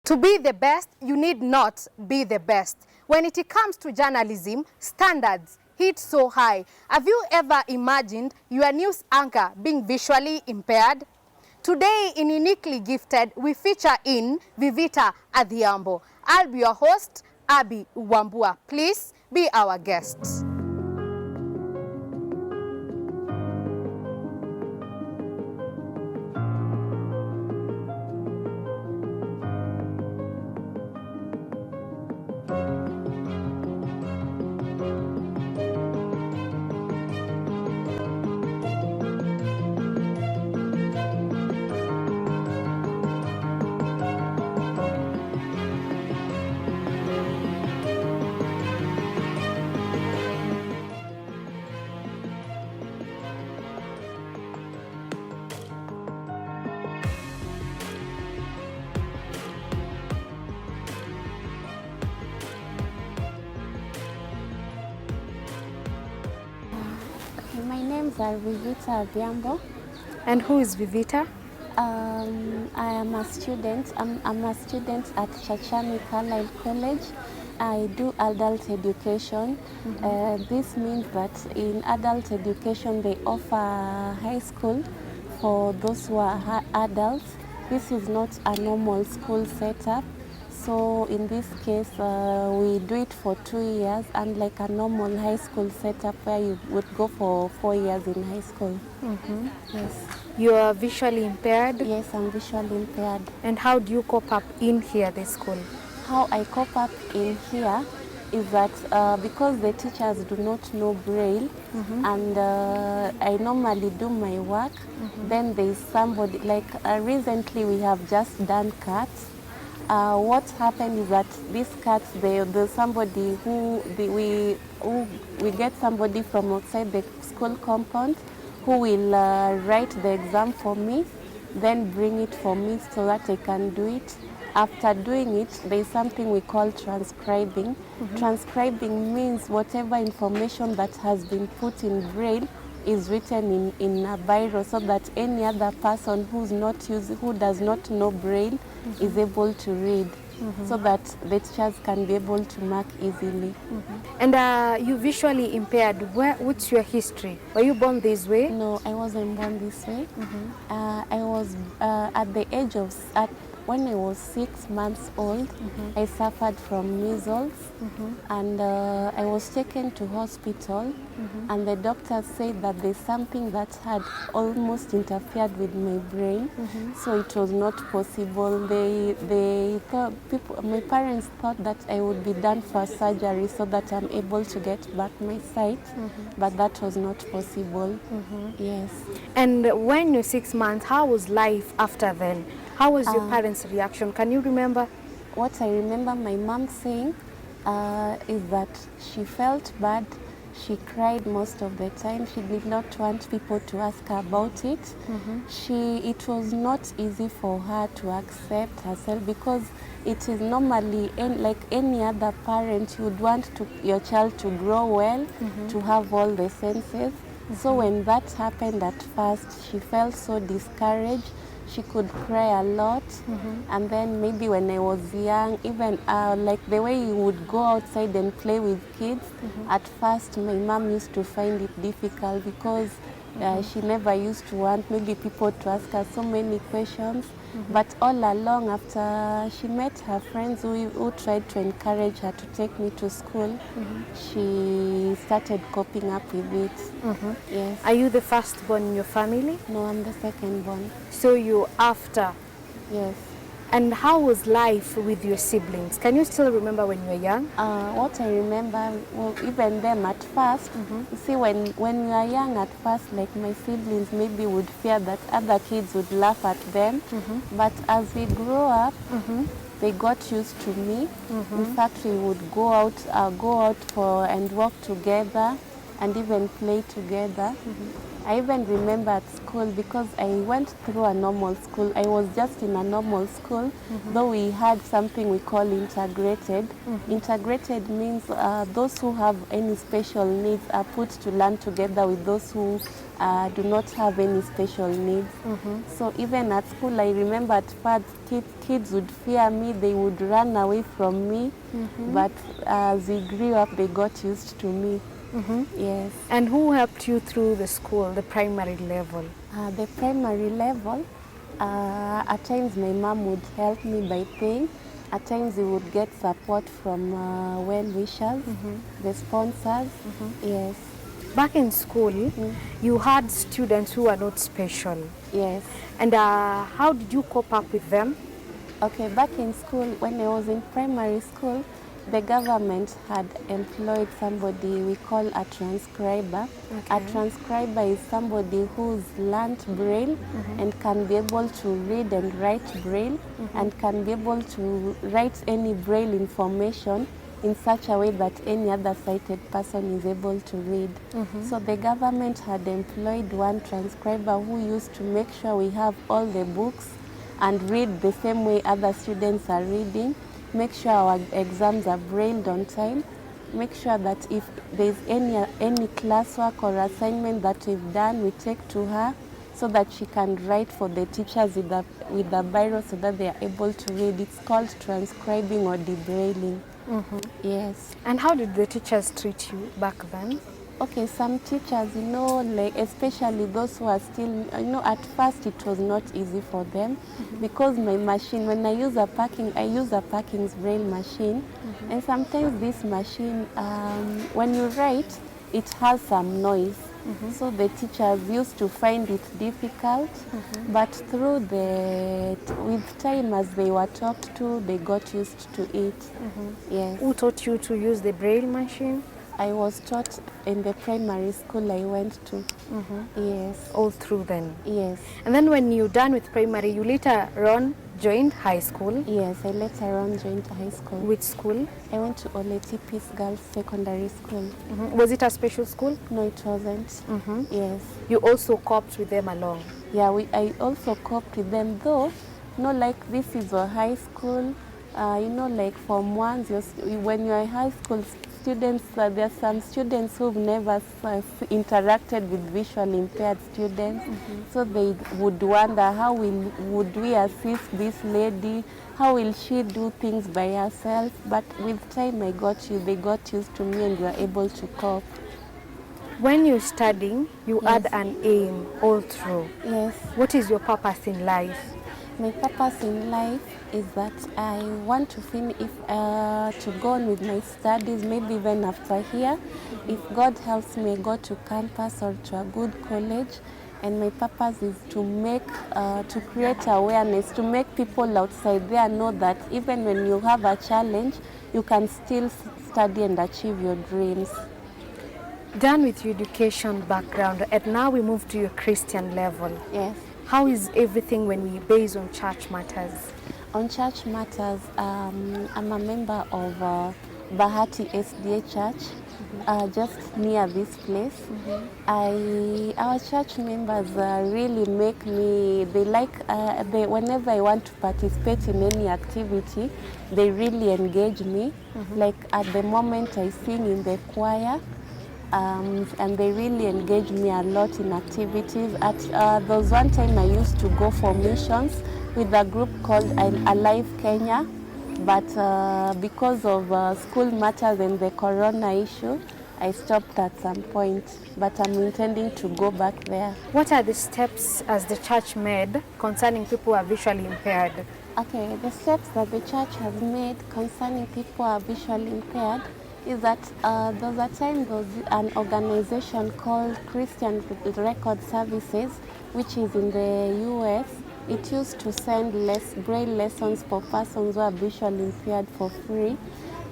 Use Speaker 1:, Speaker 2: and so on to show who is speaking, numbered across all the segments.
Speaker 1: To be the best, you need not be the best. When it comes to journalism, standards hit so high. Have you ever imagined your news anchor being visually impaired? Today in Uniquely Gifted, we feature in Vivita Adhiambo. I'll be your host, Abby Wambua. Please be our guest.
Speaker 2: My names are Vivita Adhiambo.
Speaker 1: And who is Vivita?
Speaker 2: I am a student. I'm a student at Chachani Carlisle College. I do adult education. This means that in adult education they offer high school for those who are adults. This is not a normal school setup. So in this case, we do it for 2 years, unlike a normal high school setup where you would go for 4 years in high school. Yes.
Speaker 1: You are visually impaired?
Speaker 2: Yes, I'm visually impaired.
Speaker 1: And how do you cope up in here, the school?
Speaker 2: How I cope up in here is that because the teachers do not know Braille, and I normally do my work, then there is somebody, like recently we have just done cuts. What happened is that these cuts, there's somebody we get somebody from outside the school compound who will write the exam for me, then bring it for me so that I can do it. After doing it, there's something we call transcribing. Transcribing means whatever information that has been put in Braille is written in a Braille so that any other person who does not know Braille is able to read, so that the teachers can be able to mark easily.
Speaker 1: And you visually impaired. What's your history? Were you born this way?
Speaker 2: No, I wasn't born this way. I was at the age of when I was 6 months old, I suffered from measles, and I was taken to hospital, and the doctors said that there's something that had almost interfered with my brain, so it was not possible. They thought, my parents thought that I would be done for surgery so that I'm able to get back my sight, but that was not possible. Yes.
Speaker 1: And when you're 6 months, how was life after then? How was your parents' reaction? Can you remember?
Speaker 2: What I remember my mom saying is that she felt bad. She cried most of the time. She did not want people to ask her about it. It was not easy for her to accept herself, because it is normally, like any other parent, you would want your child to grow well, to have all the senses. So when that happened at first, she felt so discouraged. She could cry a lot, and then maybe when I was young, even like the way you would go outside and play with kids, at first my mom used to find it difficult because she never used to want maybe people to ask her so many questions. But all along, after she met her friends who tried to encourage her to take me to school, she started coping up with it. Yes.
Speaker 1: Are you the firstborn in your family?
Speaker 2: No, I'm the second born.
Speaker 1: So you after?
Speaker 2: Yes.
Speaker 1: And how was life with your siblings? Can you still remember when you were young?
Speaker 2: What I remember, well, even them at first, you see, when we are young at first, like my siblings maybe would fear that other kids would laugh at them. But as we grow up, they got used to me. In fact, we would go out and walk together and even play together. I even remember at school, because I went through a normal school. I was just in a normal school, though we had something we call integrated. Integrated means those who have any special needs are put to learn together with those who do not have any special needs. So even at school, I remember at first kids would fear me, they would run away from me, but as we grew up, they got used to me. Yes.
Speaker 1: And who helped you through the school, the primary level?
Speaker 2: The primary level, at times my mom would help me by paying. At times we would get support from well-wishers, the sponsors. Yes.
Speaker 1: Back in school, you had students who were not special.
Speaker 2: Yes.
Speaker 1: And how did you cope up with them?
Speaker 2: Okay, back in school, when I was in primary school, the government had employed somebody we call a transcriber. A transcriber is somebody who's learnt Braille and can be able to read and write Braille and can be able to write any Braille information in such a way that any other sighted person is able to read. So the government had employed one transcriber who used to make sure we have all the books and read the same way other students are reading, make sure our exams are brailled on time, make sure that if there's any classwork or assignment that we've done, we take to her so that she can write for the teachers with the Bible so that they are able to read. It's called transcribing or debrailing. Yes.
Speaker 1: And how did the teachers treat you back then?
Speaker 2: Okay, some teachers, like especially those who are still, at first it was not easy for them because my machine, when I use a Parking's Braille machine, and sometimes this machine, when you write, it has some noise. So the teachers used to find it difficult, but with time as they were talked to, they got used to it. Yes.
Speaker 1: Who taught you to use the Braille machine?
Speaker 2: I was taught in the primary school I went to. Yes.
Speaker 1: All through then?
Speaker 2: Yes.
Speaker 1: And then when you're done with primary, you later on joined high school?
Speaker 2: Yes, I later on joined high school.
Speaker 1: Which school?
Speaker 2: I went to Oleti Peace Girls Secondary School.
Speaker 1: Was it a special school?
Speaker 2: No, it wasn't. Yes.
Speaker 1: You also coped with them along?
Speaker 2: Yeah, I also coped with them, though, like this is a high school, like Form 1, when you're in high school, students, there are some students who've never interacted with visually impaired students. So they would wonder, how would we assist this lady? How will she do things by herself? But with time, they got used to me and you are able to cope.
Speaker 1: When you're studying, you had an aim all through.
Speaker 2: Yes.
Speaker 1: What is your purpose in life?
Speaker 2: My purpose in life is that I want to to go on with my studies, maybe even after here. If God helps me, go to campus or to a good college. And my purpose is to create awareness, to make people outside there know that even when you have a challenge, you can still study and achieve your dreams.
Speaker 1: Done with your education background, and now we move to your Christian level.
Speaker 2: Yes.
Speaker 1: How is everything when we base on church matters?
Speaker 2: On church matters, I'm a member of Bahati SDA Church, just near this place. Our church members really make me, whenever I want to participate in any activity, they really engage me. Like at the moment I sing in the choir, and they really engage me a lot in activities. There was one time I used to go for missions with a group called Alive Kenya, but because of school matters and the corona issue, I stopped at some point, but I'm intending to go back there.
Speaker 1: What are the steps as the church made concerning people who are visually impaired?
Speaker 2: Okay, the steps that the church has made concerning people who are visually impaired is that there was a time there was an organization called Christian Record Services, which is in the US. It used to send Braille lessons for persons who are visually impaired for free.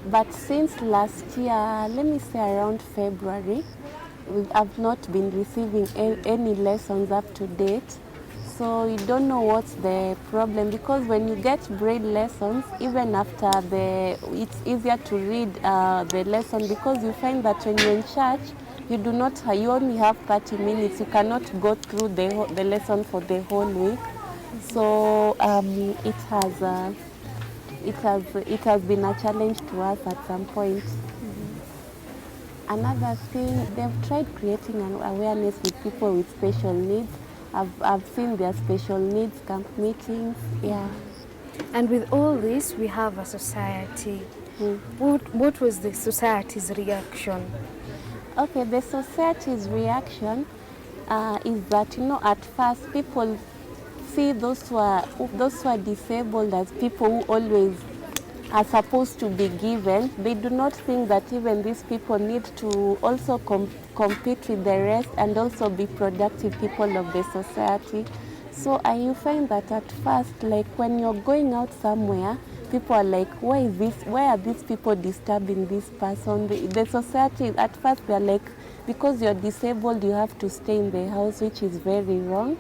Speaker 2: But since last year, let me say around February, we have not been receiving any lessons up to date. So you don't know what's the problem, because when you get Braille lessons, even after it's easier to read the lesson, because you find that when you're in church, you do not, you only have 30 minutes. You cannot go through the lesson for the whole week. So it has been a challenge to us at some point. Another thing, they've tried creating an awareness with people with special needs. I've seen their special needs camp meetings. Yeah.
Speaker 1: And with all this, we have a society. What was the society's reaction?
Speaker 2: Okay, the society's reaction is that, you know, at first people see those who are disabled as people who always are supposed to be given. They do not think that even these people need to also compete with the rest and also be productive people of the society. So you find that at first, like when you're going out somewhere, people are like, why are these people disturbing this person? The society, at first they're like, because you're disabled, you have to stay in the house, which is very wrong.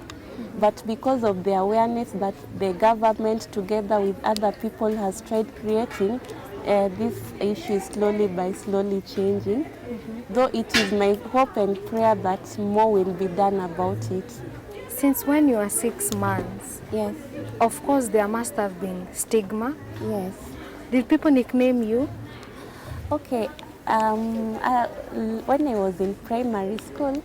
Speaker 2: But because of the awareness that the government together with other people has tried creating, this issue is slowly changing. Though it is my hope and prayer that more will be done about it.
Speaker 1: Since when you are 6 months,
Speaker 2: Yes.
Speaker 1: of course there must have been stigma.
Speaker 2: Yes.
Speaker 1: Did people nickname you?
Speaker 2: Okay. When I was in primary school,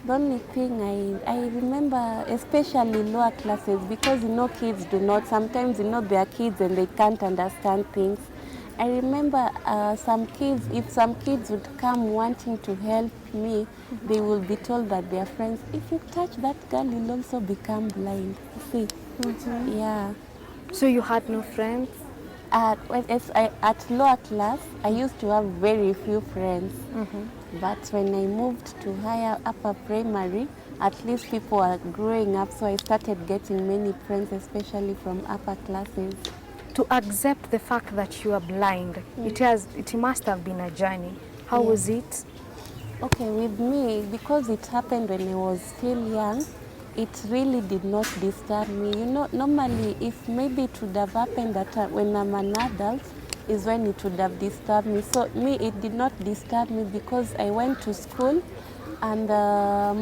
Speaker 2: the only thing I remember, especially lower classes, because you know kids do not, sometimes you know they are kids and they can't understand things. I remember if some kids would come wanting to help me, they will be told that their friends, if you touch that girl, you'll also become blind. See? Yeah.
Speaker 1: So you had no friends?
Speaker 2: At lower class, I used to have very few friends. But when I moved to upper primary, at least people are growing up, so I started getting many friends, especially from upper classes.
Speaker 1: To accept the fact that you are blind, it must have been a journey. How was it?
Speaker 2: Okay, with me, because it happened when I was still young, it really did not disturb me. You know, normally, if maybe it would have happened that when I'm an adult, is when it would have disturbed me. So me, it did not disturb me because I went to school, and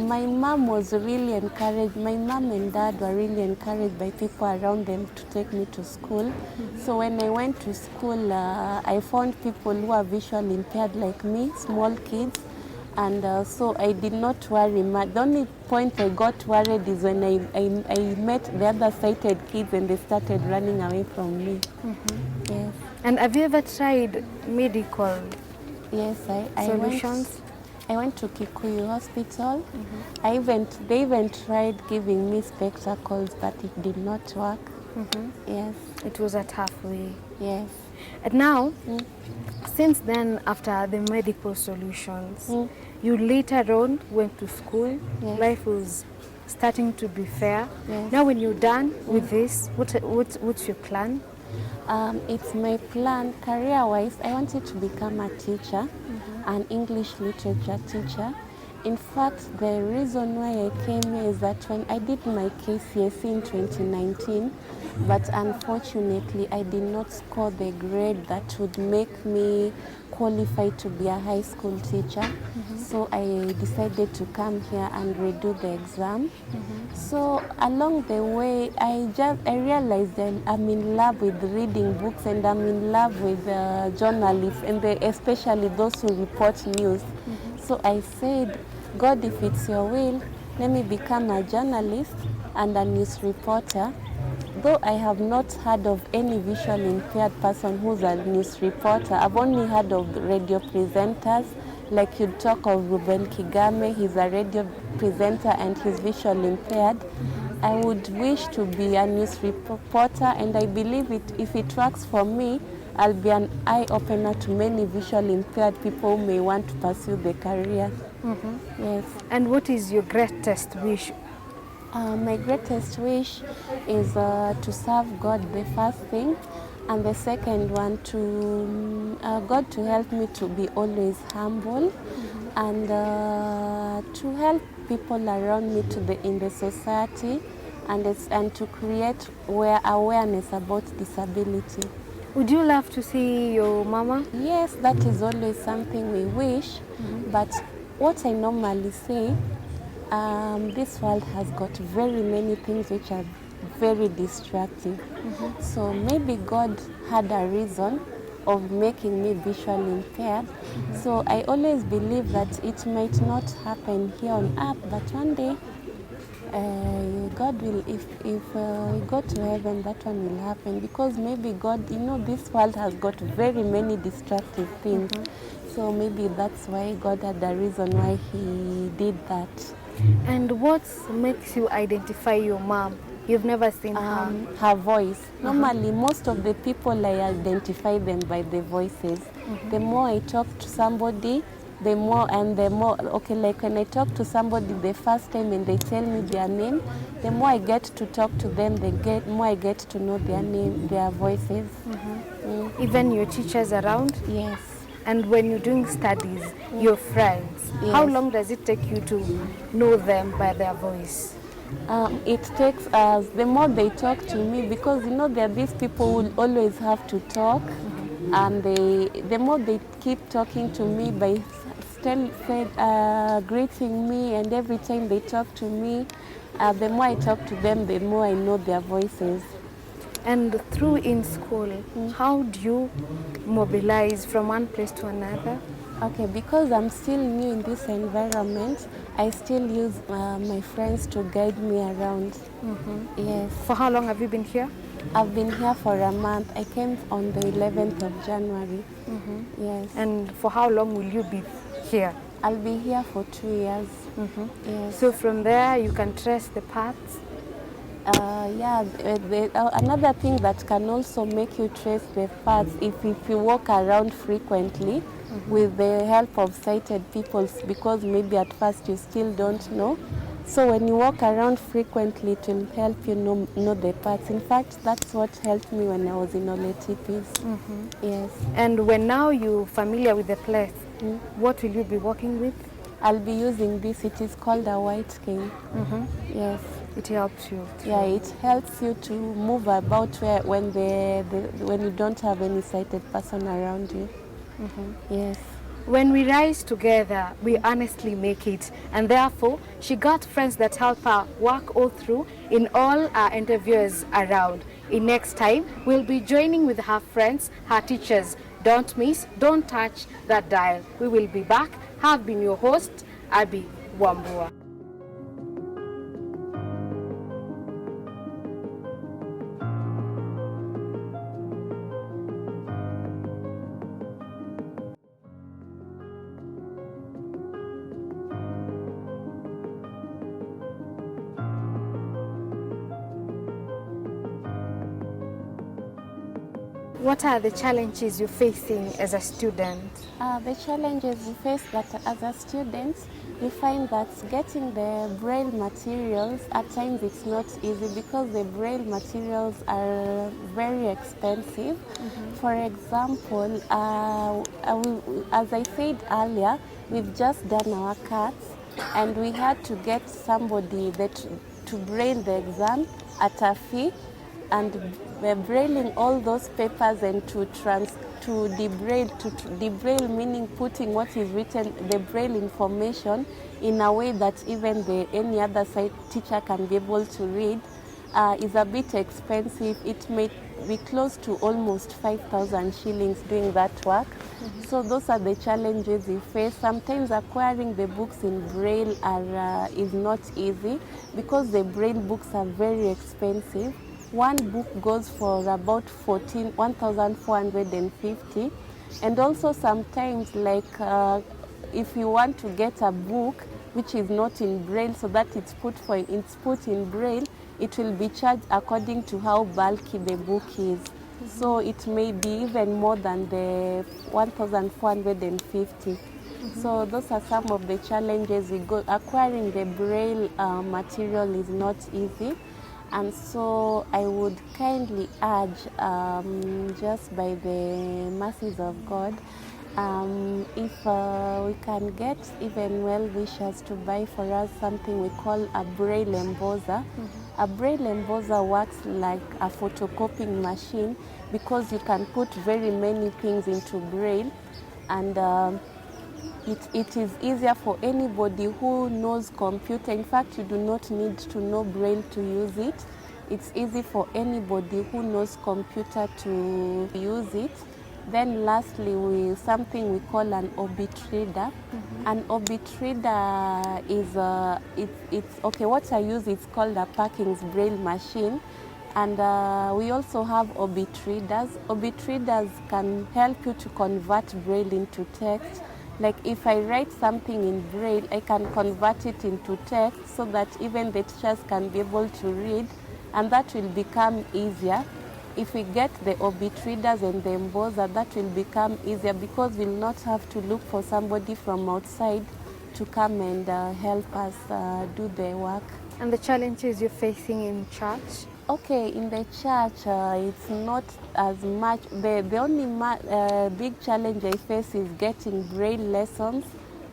Speaker 2: my mom was really encouraged. My mom and dad were really encouraged by people around them to take me to school. So when I went to school, I found people who are visually impaired like me, small kids. And so I did not worry much. The only point I got worried is when I met the other sighted kids and they started running away from me. Yes.
Speaker 1: And have you ever tried medical
Speaker 2: Yes,
Speaker 1: solutions?
Speaker 2: I went to Kikuyu Hospital. They even tried giving me spectacles, but it did not work. Yes.
Speaker 1: It was a tough way.
Speaker 2: Yes.
Speaker 1: And now, since then, after the medical solutions, you later on went to school.
Speaker 2: Yes.
Speaker 1: Life was starting to be fair.
Speaker 2: Yes.
Speaker 1: Now when you're done with this, what's your plan?
Speaker 2: It's my plan, career-wise, I wanted to become a teacher, an English literature teacher. In fact, the reason why I came here is that when I did my KCSE in 2019, but unfortunately I did not score the grade that would make me qualified to be a high school teacher. So I decided to come here and redo the exam. So along the way, I realized that I'm in love with reading books and I'm in love with journalists, and especially those who report news. So I said, God, if it's your will, let me become a journalist and a news reporter. Though I have not heard of any visually impaired person who's a news reporter, I've only heard of radio presenters. Like you talk of Ruben Kigame, he's a radio presenter and he's visually impaired. I would wish to be a news reporter, and I believe if it works for me, I'll be an eye-opener to many visually impaired people who may want to pursue the career. Yes.
Speaker 1: And what is your greatest wish?
Speaker 2: My greatest wish is to serve God, the first thing, and the second one to God to help me to be always humble, and to help people around me in the society, and to create awareness about disability.
Speaker 1: Would you love to see your mama?
Speaker 2: Yes, that is always something we wish, but what I normally say, this world has got very many things which are very destructive. So maybe God had a reason of making me visually impaired. So I always believe that it might not happen here on earth, but one day God will, if we go to heaven, that one will happen, because maybe God, you know, this world has got very many destructive things. So maybe that's why God had a reason why he did that.
Speaker 1: And what makes you identify your mom? You've never seen her.
Speaker 2: Her voice. Normally, most of the people, I identify them by the voices. The more I talk to somebody, the more, okay, like when I talk to somebody the first time and they tell me their name, the more I get to talk to them, more I get to know their name, their voices.
Speaker 1: Even your teachers around?
Speaker 2: Yes.
Speaker 1: And when you're doing studies, your friends, how long does it take you to know them by their voice?
Speaker 2: It takes us, the more they talk to me, because you know there are these people who always have to talk, and the more they keep talking to me by greeting me, and every time they talk to me, the more I talk to them, the more I know their voices.
Speaker 1: And through in school, how do you mobilize from one place to another?
Speaker 2: Okay, because I'm still new in this environment, I still use my friends to guide me around. Yes.
Speaker 1: For how long have you been here?
Speaker 2: I've been here for a month. I came on the 11th of January. Yes.
Speaker 1: And for how long will you be here?
Speaker 2: I'll be here for 2 years. Yes.
Speaker 1: So from there you can trace the paths?
Speaker 2: Yeah, another thing that can also make you trace the paths, if you walk around frequently with the help of sighted people, because maybe at first you still don't know. So when you walk around frequently, it will help you know the paths. In fact, that's what helped me when I was in OLTPs. Yes.
Speaker 1: And when now you're familiar with the place, what will you be working with?
Speaker 2: I'll be using this. It is called a white cane. Yes.
Speaker 1: It helps you.
Speaker 2: Yeah, it helps you to move about when you don't have any sighted person around you. Yes.
Speaker 1: When we rise together, we honestly make it. And therefore, she got friends that help her work all through in all our interviews around. In next time, we'll be joining with her friends, her teachers. Don't miss, don't touch that dial. We will be back. Have been your host, Abby Wambua. What are the challenges you're facing as a student?
Speaker 2: The challenges we face that as a student, we find that getting the Braille materials, at times it's not easy because the Braille materials are very expensive. For example, as I said earlier, we've just done our cuts and we had to get somebody to Braille the exam at a fee, and we're brailing all those papers and to debraille, meaning putting what is written, the Braille information, in a way that even any other side teacher can be able to read, is a bit expensive. It may be close to almost 5,000 shillings doing that work. So those are the challenges we face. Sometimes acquiring the books in Braille is not easy because the Braille books are very expensive. One book goes for about 1,450, and also sometimes, like if you want to get a book which is not in Braille, so that it's put in Braille, it will be charged according to how bulky the book is. So it may be even more than the 1,450. So those are some of the challenges we go. Acquiring the Braille material is not easy. And so I would kindly urge, just by the mercies of God, if we can get even well-wishers to buy for us something we call a Braille embosser. A Braille embosser works like a photocopying machine because you can put very many things into Braille, and it is easier for anybody who knows computer. In fact, you do not need to know Braille to use it. It's easy for anybody who knows computer to use it. Then lastly, something we call an orbit reader. An orbit reader is, it's okay, what I use is called a Parking's Braille machine. And we also have orbit readers. Orbit readers can help you to convert Braille into text. Like if I write something in Braille, I can convert it into text so that even the teachers can be able to read, and that will become easier. If we get the orbit readers and the embosser, that will become easier because we'll not have to look for somebody from outside to come and help us do the work.
Speaker 1: And the challenges you're facing in church?
Speaker 2: Okay, in the church, it's not as much. The only big challenge I face is getting Braille lessons.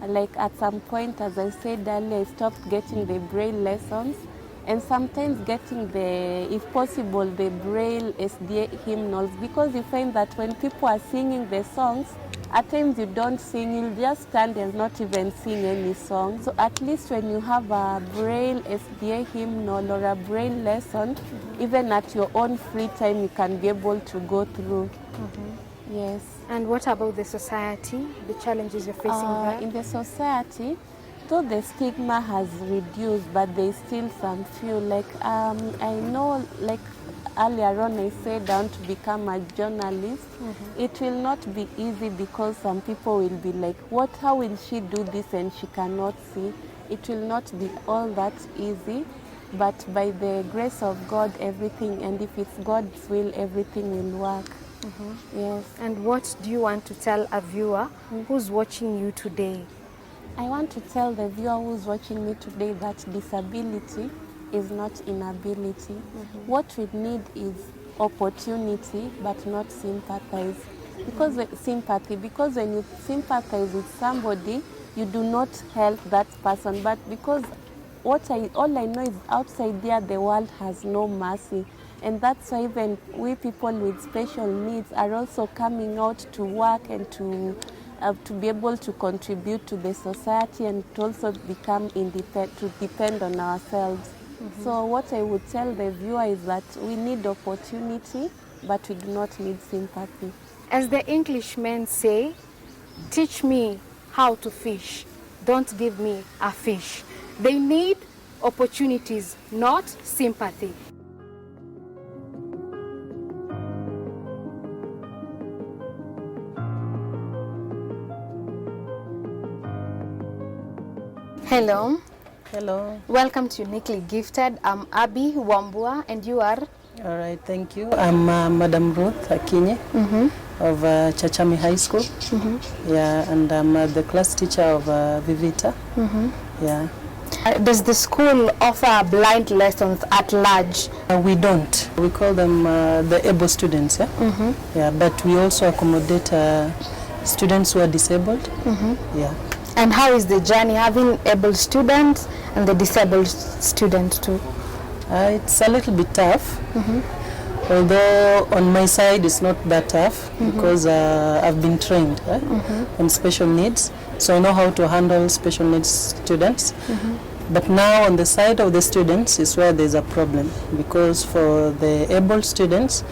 Speaker 2: Like at some point, as I said earlier, I stopped getting the Braille lessons. And sometimes getting if possible, the Braille SDA hymnals, because you find that when people are singing the songs, at times you don't sing, you'll just stand and not even sing any song. So at least when you have a Braille SDA hymnal or a Braille lesson, even at your own free time, you can be able to go through. Yes.
Speaker 1: And what about the society, the challenges you're facing there?
Speaker 2: In the society, though the stigma has reduced, but there's still some few. Like I know, like earlier on I said I want to become a journalist. It will not be easy because some people will be like, how will she do this and she cannot see? It will not be all that easy, but by the grace of God, everything, and if it's God's will, everything will work. Yes.
Speaker 1: And what do you want to tell a viewer who's watching you today?
Speaker 2: I want to tell the viewer who's watching me today that disability is not inability. What we need is opportunity, but not sympathy. Because when you sympathize with somebody, you do not help that person. But because all I know is outside there, the world has no mercy. And that's why even we people with special needs are also coming out to work and to be able to contribute to the society and to also become independent, to depend on ourselves. So what I would tell the viewer is that we need opportunity, but we do not need sympathy.
Speaker 1: As the Englishmen say, teach me how to fish, don't give me a fish. They need opportunities, not sympathy. Hello.
Speaker 3: Hello.
Speaker 1: Welcome to Uniquely Gifted. I'm Abby Wambua, and you are?
Speaker 3: All right, thank you. I'm Madam Ruth Akinye of Chachami High School. Yeah, and I'm the class teacher of Vivita. Yeah.
Speaker 1: Does the school offer blind lessons at large?
Speaker 3: We don't. We call them the able students. Yeah? Yeah, but we also accommodate students who are disabled. Yeah.
Speaker 1: And how is the journey having able students and the disabled students too?
Speaker 3: It's a little bit tough, although on my side it's not that tough because I've been trained on special needs, so I know how to handle special needs students. But now on the side of the students is where there's a problem, because for the able students,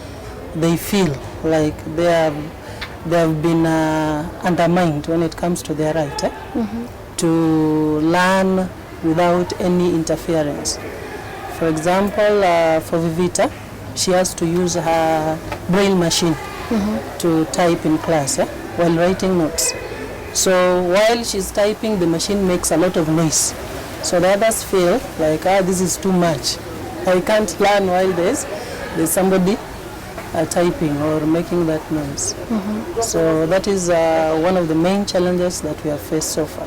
Speaker 3: they feel like they have been undermined when it comes to their right to learn without any interference. For example, for Vivita, she has to use her Braille machine to type in class while writing notes. So while she's typing, the machine makes a lot of noise. So the others feel like, this is too much. I can't learn while there's somebody typing or making that noise. So that is one of the main challenges that we have faced so far.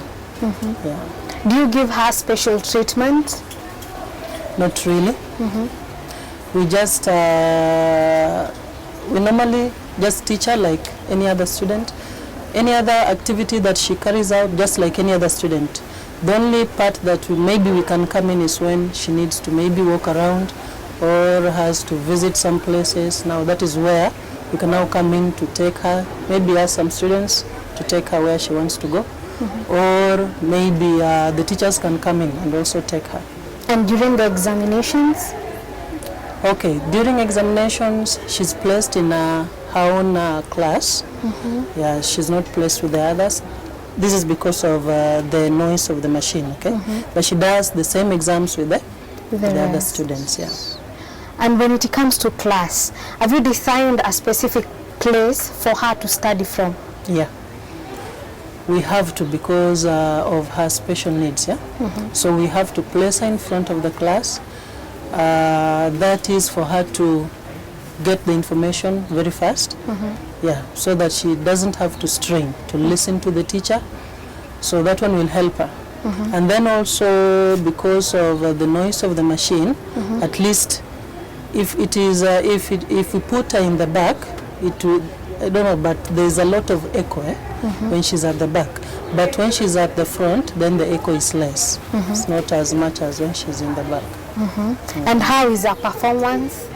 Speaker 3: Yeah.
Speaker 1: Do you give her special treatment?
Speaker 3: Not really. We just, we normally just teach her like any other student. Any other activity that she carries out, just like any other student. The only part that maybe we can come in is when she needs to maybe walk around or has to visit some places. Now that is where we can now come in to take her, maybe ask some students to take her where she wants to go. or maybe the teachers can come in and also take her.
Speaker 1: And during the examinations?
Speaker 3: Okay, during examinations, she's placed in her own class. Yeah, she's not placed with the others. This is because of the noise of the machine, okay? But she does the same exams with the other students, yeah.
Speaker 1: And when it comes to class, have you designed a specific place for her to study from?
Speaker 3: Yeah. We have to because of her special needs, yeah? So we have to place her in front of the class. That is for her to get the information very fast, yeah, so that she doesn't have to strain to listen to the teacher. So that one will help her. And then also because of the noise of the machine, at least if it is if we put her in the back, it will, I don't know, but there's a lot of echo when she's at the back. But when she's at the front, then the echo is less. It's not as much as when she's in the back.
Speaker 1: And how is her performance?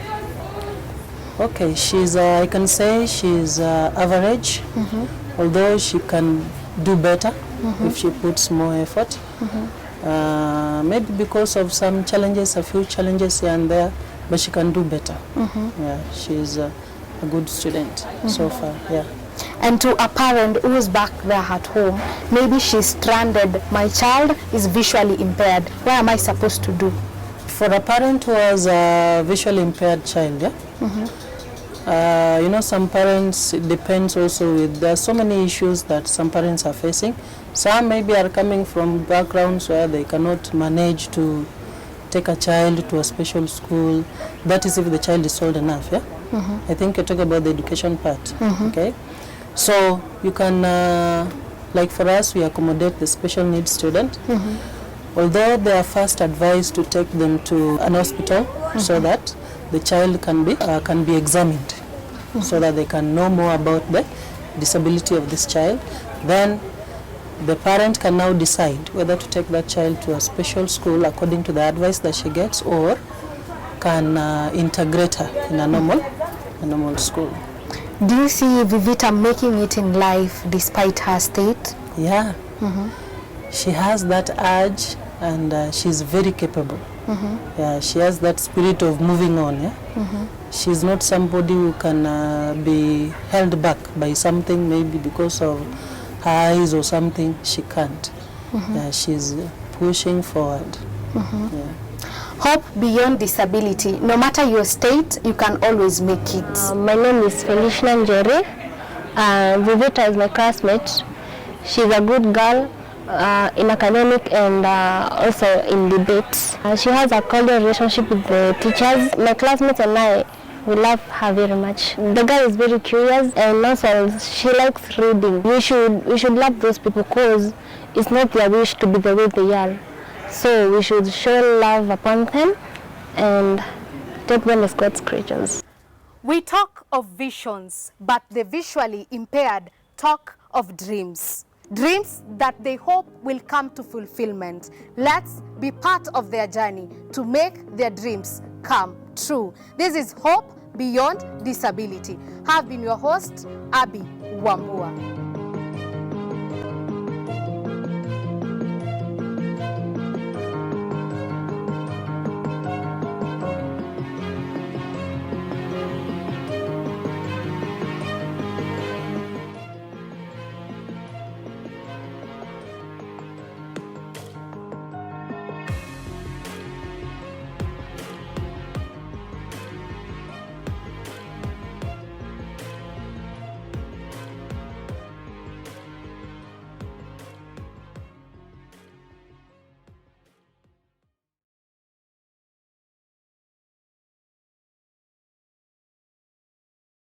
Speaker 3: Okay, she's I can say she's average, although she can do better if she puts more effort. Maybe because of some challenges, a few challenges here and there, but she can do better. Yeah, she's a good student so far. Yeah.
Speaker 1: And to a parent who is back there at home, maybe she's stranded. My child is visually impaired. What am I supposed to do?
Speaker 3: For a parent who has a visually impaired child, yeah. You know, some parents, it depends also with, there are so many issues that some parents are facing. Some maybe are coming from backgrounds where they cannot manage to take a child to a special school. That is if the child is old enough, yeah? I think you talk about the education part, okay? So you can, like for us, we accommodate the special needs student. Although they are first advised to take them to an hospital so that the child can be examined, so that they can know more about the disability of this child. Then the parent can now decide whether to take that child to a special school according to the advice that she gets, or can integrate her in a normal school.
Speaker 1: Do you see Vivita making it in life despite her state?
Speaker 3: Yeah. She has that urge, and she's very capable. Yeah, she has that spirit of moving on. Yeah, she's not somebody who can be held back by something, maybe because of her eyes or something. She can't. Yeah, she's pushing forward. Yeah.
Speaker 1: Hope beyond disability. No matter your state, you can always make it.
Speaker 4: My name is Felicia Njeri. Vivita is my classmate. She's a good girl in academic and also in debates. She has a cordial relationship with the teachers. My classmates and I, we love her very much. The girl is very curious, and also she likes reading. We should love those people because it's not their wish to be the way they are. So we should show love upon them and take them as God's creatures.
Speaker 1: We talk of visions, but the visually impaired talk of dreams. Dreams that they hope will come to fulfillment. Let's be part of their journey to make their dreams come true. This is Hope Beyond Disability. I have been your host, Abby Wambua.